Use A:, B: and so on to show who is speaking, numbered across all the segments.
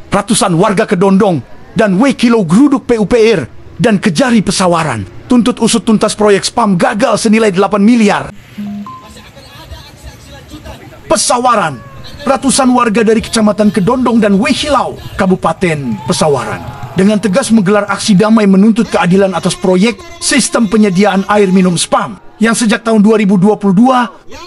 A: Ratusan warga Kedondong dan Wekilo geruduk PUPR dan Kejari Pesawaran tuntut usut tuntas proyek spam gagal senilai 8 miliar. Pesawaran, ratusan warga dari Kecamatan Kedondong dan Wehilau, Kabupaten Pesawaran, dengan tegas menggelar aksi damai menuntut keadilan atas proyek sistem penyediaan air minum spam yang sejak tahun 2022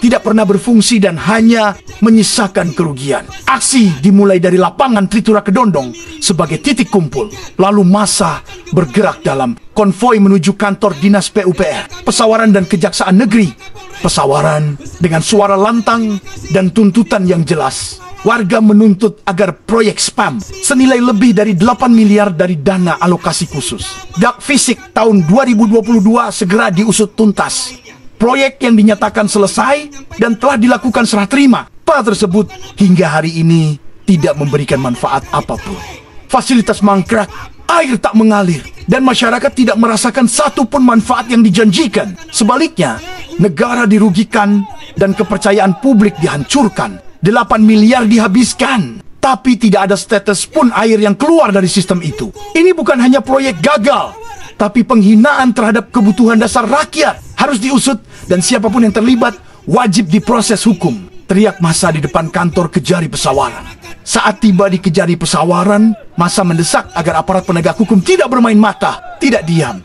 A: tidak pernah berfungsi dan hanya menyisakan kerugian. Aksi dimulai dari lapangan Tritura Kedondong sebagai titik kumpul, lalu massa bergerak dalam konvoi menuju kantor Dinas PUPR Pesawaran dan Kejaksaan Negeri Pesawaran dengan suara lantang dan tuntutan yang jelas. Warga menuntut agar proyek spam senilai lebih dari 8 miliar dari dana alokasi khusus dak fisik tahun 2022 segera diusut tuntas. Proyek yang dinyatakan selesai dan telah dilakukan serah terima tersebut hingga hari ini tidak memberikan manfaat apapun. Fasilitas mangkrak, air tak mengalir, dan masyarakat tidak merasakan satupun manfaat yang dijanjikan. Sebaliknya, negara dirugikan dan kepercayaan publik dihancurkan. 8 miliar dihabiskan, tapi tidak ada setetes pun air yang keluar dari sistem itu. Ini bukan hanya proyek gagal, tapi penghinaan terhadap kebutuhan dasar rakyat. Harus diusut dan siapapun yang terlibat wajib diproses hukum. Teriak massa di depan kantor Kejari Pesawaran. Saat tiba di Kejari Pesawaran, massa mendesak agar aparat penegak hukum tidak bermain mata, tidak diam,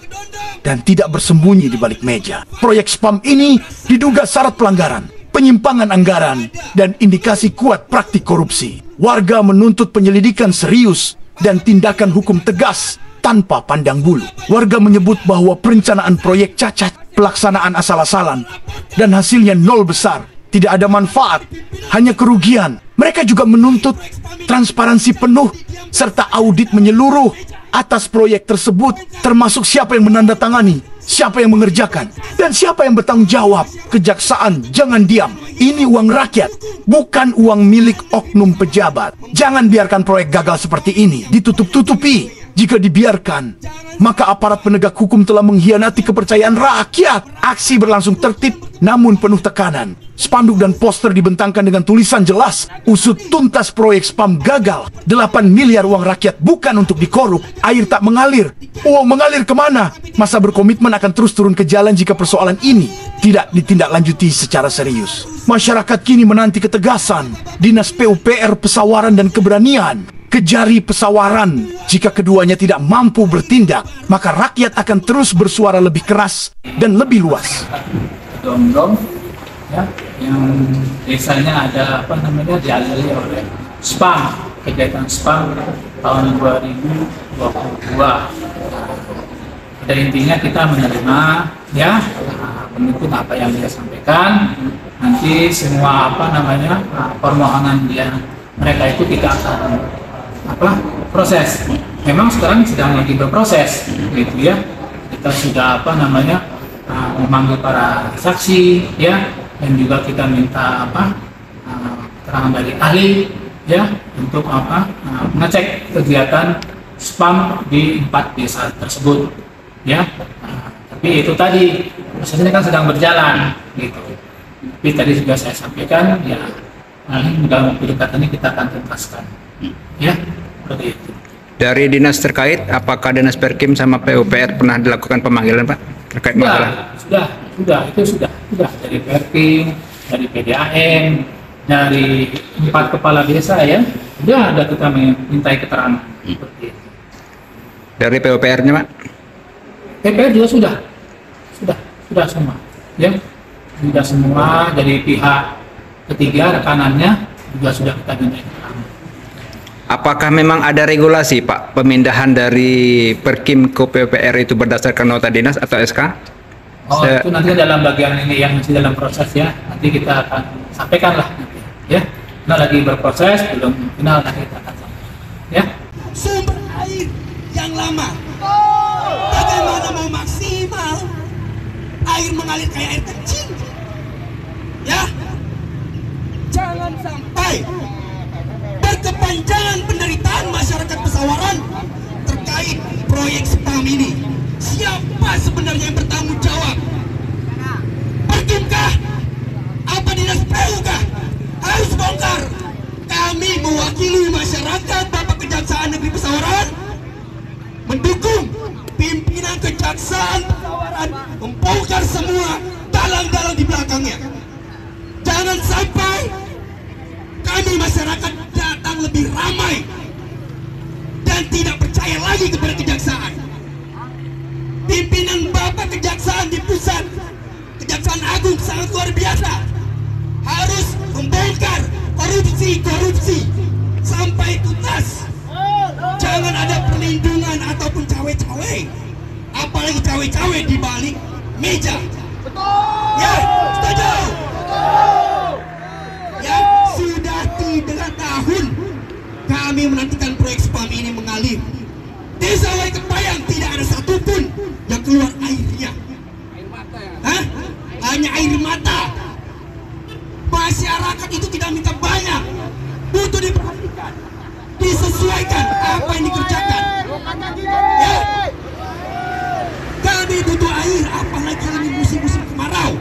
A: dan tidak bersembunyi di balik meja. Proyek spam ini diduga syarat pelanggaran, penyimpangan anggaran, dan indikasi kuat praktik korupsi. Warga menuntut penyelidikan serius dan tindakan hukum tegas tanpa pandang bulu. Warga menyebut bahwa perencanaan proyek cacat, pelaksanaan asal-asalan, dan hasilnya nol besar. Tidak ada manfaat, hanya kerugian. Mereka juga menuntut transparansi penuh serta audit menyeluruh atas proyek tersebut, termasuk siapa yang menandatangani, siapa yang mengerjakan, dan siapa yang bertanggung jawab. Kejaksaan, jangan diam. Ini uang rakyat, bukan uang milik oknum pejabat. Jangan biarkan proyek gagal seperti ini ditutup-tutupi. Jika dibiarkan, maka aparat penegak hukum telah mengkhianati kepercayaan rakyat. Aksi berlangsung tertib, namun penuh tekanan. Spanduk dan poster dibentangkan dengan tulisan jelas, usut tuntas proyek spam gagal. 8 miliar uang rakyat bukan untuk dikorup. Air tak mengalir. Uang mengalir kemana? Massa berkomitmen akan terus turun ke jalan jika persoalan ini tidak ditindaklanjuti secara serius. Masyarakat kini menanti ketegasan Dinas PUPR Pesawaran dan keberanian Kejari Pesawaran. Jika keduanya tidak mampu bertindak, maka rakyat akan terus bersuara lebih keras dan lebih luas.
B: Kedondong, ya, yang desanya ada dialiri oleh spam, kegiatan spam tahun 2022. Pada intinya kita menerima, ya, mengikut apa yang dia sampaikan. Nanti semua permohonan mereka itu kita akan proses. Memang sekarang sedang lagi berproses, gitu ya. Kita sudah memanggil para saksi, ya, dan juga kita minta keterangan dari ahli, ya, untuk mengecek kegiatan spam di 4 desa tersebut, ya. Tapi itu tadi prosesnya kan sedang berjalan, gitu. Tapi tadi juga saya sampaikan, ya, dalam waktu dekat ini kita akan tuntaskan. Ya, seperti itu.
C: Dari dinas terkait, apakah dinas Perkim sama PUPR pernah dilakukan pemanggilan, Pak, terkait masalah?
B: Sudah dari Perkim, dari PDAM, dari 4 kepala desa, ya, sudah ada kita mintai keterangan. Seperti itu.
C: Dari PUPR-nya, Pak?
B: PUPR juga sudah semua, ya, sudah semua. Dari pihak ketiga rekanannya juga sudah kita mintai keterangan.
C: Apakah memang ada regulasi, Pak, pemindahan dari Perkim ke PUPR itu berdasarkan nota dinas atau SK?
B: Itu nanti dalam bagian ini yang masih dalam proses, ya. Nanti kita akan sampaikan lah, nanti, ya. Kita lagi berproses, belum final, nanti kita akan sampaikan, ya.
D: Sumber air yang lama, bagaimana mau maksimal? Air mengalir kayak air kecil, ya. Jangan sampai berkepanjangan penderitaan masyarakat Pesawaran terkait proyek spam ini. Siapa sebenarnya yang bertanggung jawab? Perkimkah? Apa dinas PU kah? Harus bongkar. Kami mewakili masyarakat, Bapak Kejaksaan kejaksaan pesawaran membongkar semua dalang-dalang di belakangnya. Jangan sampai kami masyarakat datang lebih ramai dan tidak percaya lagi kepada kejaksaan. Pimpinan Bapak Kejaksaan di pusat, Kejaksaan Agung sangat luar biasa, harus membongkar korupsi sampai tuntas. Jangan ada perlindungan ataupun cawe-cawe, apalagi cawe-cawe di balik meja. Ya, setuju? Ya, sudah 3 tahun kami menantikan proyek spam ini mengalir. Desa Waikepayang tidak ada satupun yang keluar airnya. Hah? Hanya air mata. Masyarakat itu tidak minta banyak, butuh diperhatikan, disesuaikan apa yang dikerjakan. Ya, kami butuh air, apalagi ini musim-musim kemarau.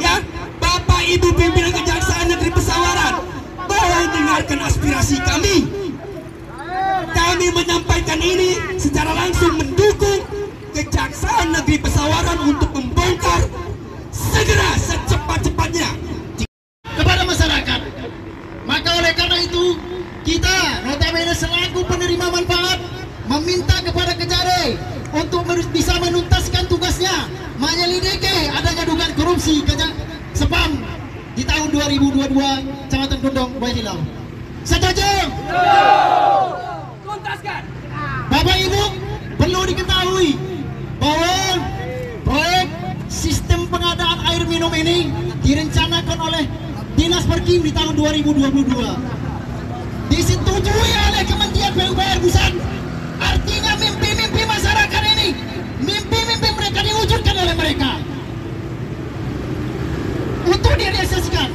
D: Ya, Bapak Ibu pimpinan Kejaksaan Negeri Pesawaran, tolong dengarkan aspirasi kami. Kami menyampaikan ini secara langsung mendukung Kejaksaan Negeri Pesawaran untuk membongkar segera secepat-cepatnya kepada masyarakat. Maka oleh karena itu kita notabene selaku penerima manfaat meminta kepada Kejari untuk bisa menuntaskan tugasnya menyelidiki adanya dugaan korupsi spam di tahun 2022 Kecamatan Gondong, Wahilau. Setuju? Tuntaskan. Bapak Ibu, perlu diketahui bahwa proyek sistem pengadaan air minum ini direncanakan oleh Dinas Perkim di tahun 2022. Disetujui oleh Kementerian PUPR Pusat. Artinya mimpi-mimpi masyarakat ini, mimpi-mimpi mereka diwujudkan oleh mereka untuk direalisasikan,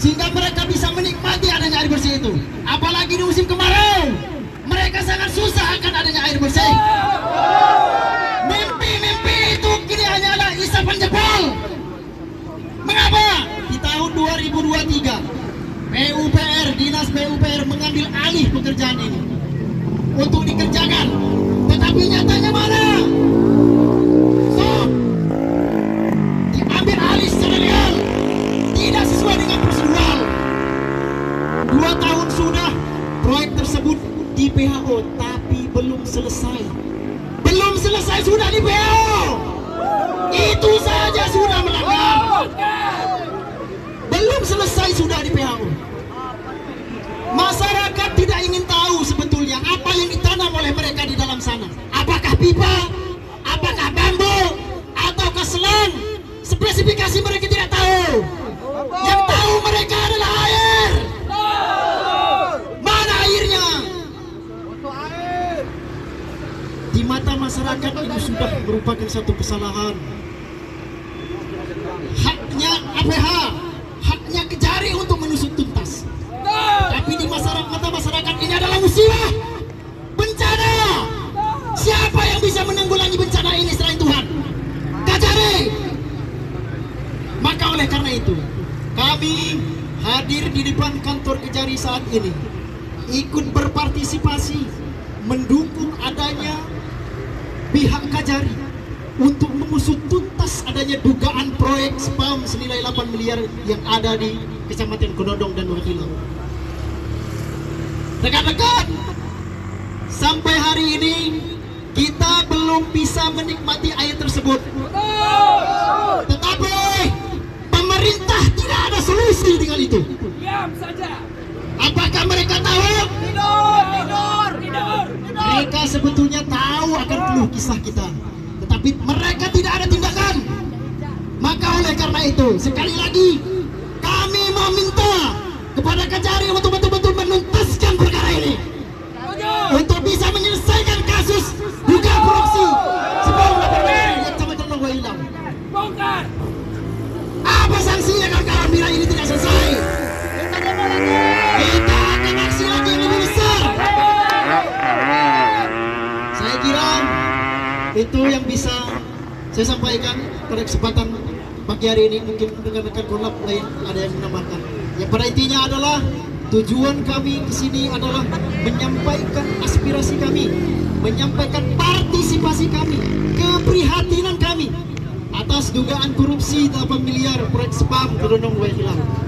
D: sehingga mereka bisa menikmati adanya air bersih itu. Apalagi di musim kemarau, mereka sangat susah akan adanya air bersih. Mimpi-mimpi itu kini hanyalah isapan jempol. Mengapa? Di tahun 2023 PUPR, Dinas PUPR mengambil alih pekerjaan ini untuk dikerjakan, tetapi nyatanya mana? So, diambil alih secara legal, tidak sesuai dengan prosedural. 2 tahun sudah proyek tersebut di PHO, tapi belum selesai. Belum selesai sudah di PHO. Itu saja sudah melanggar. Belum selesai sudah di PHO. Masyarakat tidak ingin tahu sebetulnya apa yang ditanam oleh mereka di dalam sana. Apakah pipa, apakah bambu, ataukah selang? Spesifikasi mereka tidak tahu. Yang tahu mereka adalah air. Mana airnya? Di mata masyarakat itu sudah merupakan satu kesalahan. Haknya APH, haknya Kejari untuk menusut tuntas. Tapi di mata masyarakat ini adalah musibah, bencana. Siapa yang bisa menanggulangi bencana ini selain Tuhan? Kejari. Maka oleh karena itu kami hadir di depan kantor Kejari saat ini, ikut berpartisipasi mendukung adanya pihak Kejari untuk mengusut tuntas adanya dugaan proyek spam senilai 8 miliar yang ada di Kecamatan Gondong dan Wahilau. Rekan-rekan, sampai hari ini kita belum bisa menikmati air tersebut. Tetapi pemerintah tidak ada solusi dengan itu.
B: Diam saja.
D: Apakah mereka tahu?
B: Tidur.
D: Mereka sebetulnya tahu akan keluh kisah kita, tetapi mereka tidak ada tindakan. Maka oleh karena itu, sekali lagi kami meminta kepada Kejari untuk betul-betul menuntaskan perkara ini, untuk bisa menyelesaikan kasus dugaan korupsi sebelum Kecamatan Wahilau.
B: Bongkar.
D: Apa sanksinya kalau bila ini tidak selesai? Kita akan aksi lagi yang lebih besar. Saya kira itu yang bisa saya sampaikan pada kesempatan pagi hari ini. Mungkin rekan-rekan kolab lain ada yang menambahkan. Yang pada intinya adalah tujuan kami ke sini adalah menyampaikan aspirasi kami
E: menyampaikan partisipasi kami, keprihatinan kami atas dugaan korupsi 8 miliar proyek spam Kedondong Wehilau.